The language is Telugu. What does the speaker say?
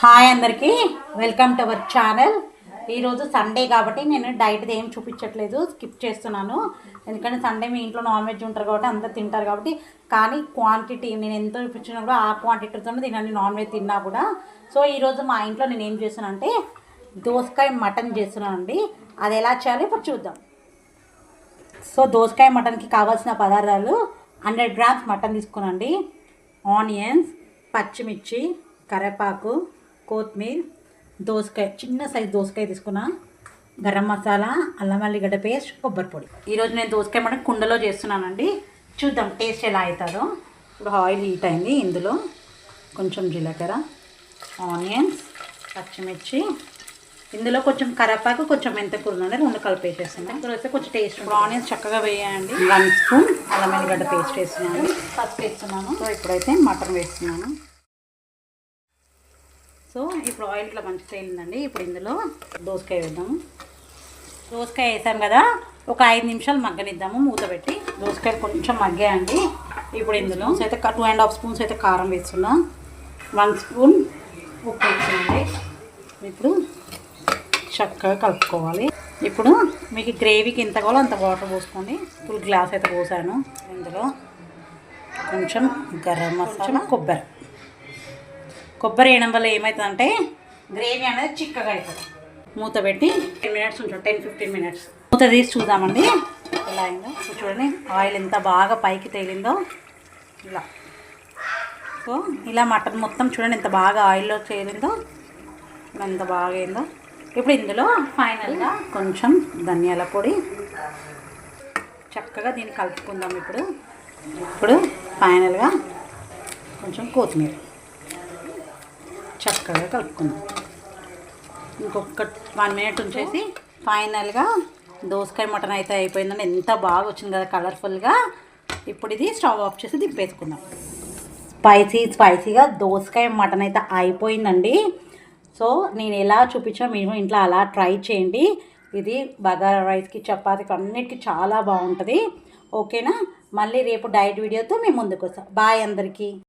హాయ్ అందరికీ వెల్కమ్ టు అవర్ ఛానల్. ఈరోజు సండే కాబట్టి నేను డైట్ ఏం చూపించట్లేదు, స్కిప్ చేస్తున్నాను. ఎందుకంటే సండే మీ ఇంట్లో నాన్ వెజ్ ఉంటారు కాబట్టి అందరు తింటారు కాబట్టి. కానీ క్వాంటిటీ నేను ఎంత చూపించినా కూడా ఆ క్వాంటిటీతో తినండి నాన్ వెజ్ తిన్నా కూడా. సో ఈరోజు మా ఇంట్లో నేను ఏం చేస్తున్నానంటే దోసకాయ మటన్ చేస్తున్నానండి. అది ఎలా చేయాలో ఇప్పుడు చూద్దాం. సో దోసకాయ మటన్కి కావాల్సిన పదార్థాలు 100 గ్రామ్స్ మటన్ తీసుకున్నాండి, ఆనియన్స్, పచ్చిమిర్చి, కరివేపాకు, కొత్తిమీర, దోసకాయ చిన్న సైజు దోసకాయ తీసుకున్నా, గరం మసాలా, అల్లం వెల్లిగడ్డ పేస్ట్, కొబ్బరి పొడి. ఈరోజు నేను దోసకాయ మటన్ కుండలో చేస్తున్నానండి. చూద్దాం టేస్ట్ ఎలా అవుతుందో. ఇప్పుడు ఆయిల్ హీట్ అయింది, ఇందులో కొంచెం జీలకర్ర, ఆనియన్స్, పచ్చిమిర్చి, ఇందులో కొంచెం కరివేపాకు, కొంచెం మెంతకూర ఉందండి, రెండు కలిపేసేస్తుంది. ఇందులో వేస్తే కొంచెం టేస్ట్. ఇప్పుడు ఆనియన్స్ చక్కగా వేయండి. 1 స్పూన్ అల్లం వెల్లిగడ్డ పేస్ట్ వేస్తున్నాను, పసుపు వేస్తున్నాను. సో ఇప్పుడైతే మటన్ వేస్తున్నాను. సో ఇప్పుడు ఆయిల్ ఇట్లా మంచిగా తేలిందండి. ఇప్పుడు ఇందులో దోసకాయ వేద్దాము. దోసకాయ వేసాం కదా, ఒక 5 నిమిషాలు మగ్గనిద్దాము మూత పెట్టి. దోసకాయలు కొంచెం మగ్గాయండి. ఇప్పుడు ఇందులో అయితే 2.5 స్పూన్స్ అయితే కారం వేస్తున్నా, 1 స్పూన్ ఉప్పు వేస్తుందండి. ఇప్పుడు చక్కగా కలుపుకోవాలి. ఇప్పుడు మీకు గ్రేవీకి ఎంత కావాలో అంత వాటర్ పోసుకోండి. ఫుల్ గ్లాస్ అయితే పోసాను. ఇందులో కొంచెం గరం మసాలా, కొబ్బరి వేయడం వల్ల ఏమవుతుందంటే గ్రేవీ అనేది చిక్కగా అవుతుంది. మూత పెట్టి 10 మినిట్స్ ఉంటాం, 10-15 మినిట్స్. మూత తీసి చూద్దామండి ఎలా అయిందో. చూడండి ఆయిల్ ఎంత బాగా పైకి తేలిందో ఇలా. సో ఇలా మటన్ మొత్తం చూడండి ఎంత బాగా ఆయిల్లో తేలిందో, ఎంత బాగా అయిందో. ఇప్పుడు ఇందులో ఫైనల్గా కొంచెం ధనియాల పొడి, చక్కగా దీన్ని కలుపుకుందాం. ఇప్పుడు ఫైనల్గా కొంచెం కొత్తిమీర చక్కగా కలుపుకుందాం. ఇంకొక 1 మినిట్ ఉంచేసి ఫైనల్గా దోసకాయ మటన్ అయితే అయిపోయిందండి. ఎంత బాగా వచ్చింది కదా కలర్ఫుల్గా. ఇప్పుడు ఇది స్టవ్ ఆఫ్ చేసి దింపేసుకుందాం. స్పైసీగా దోసకాయ మటన్ అయితే అయిపోయిందండి. సో నేను ఎలా చూపించా మీరు ఇంట్లో అలా ట్రై చేయండి. ఇది బగారా రైస్కి, చపాతీకి అన్నిటికీ చాలా బాగుంటుంది. ఓకేనా? మళ్ళీ రేపు డైట్ వీడియోతో మేము ముందుకు వస్తాం. బాయ్ అందరికీ.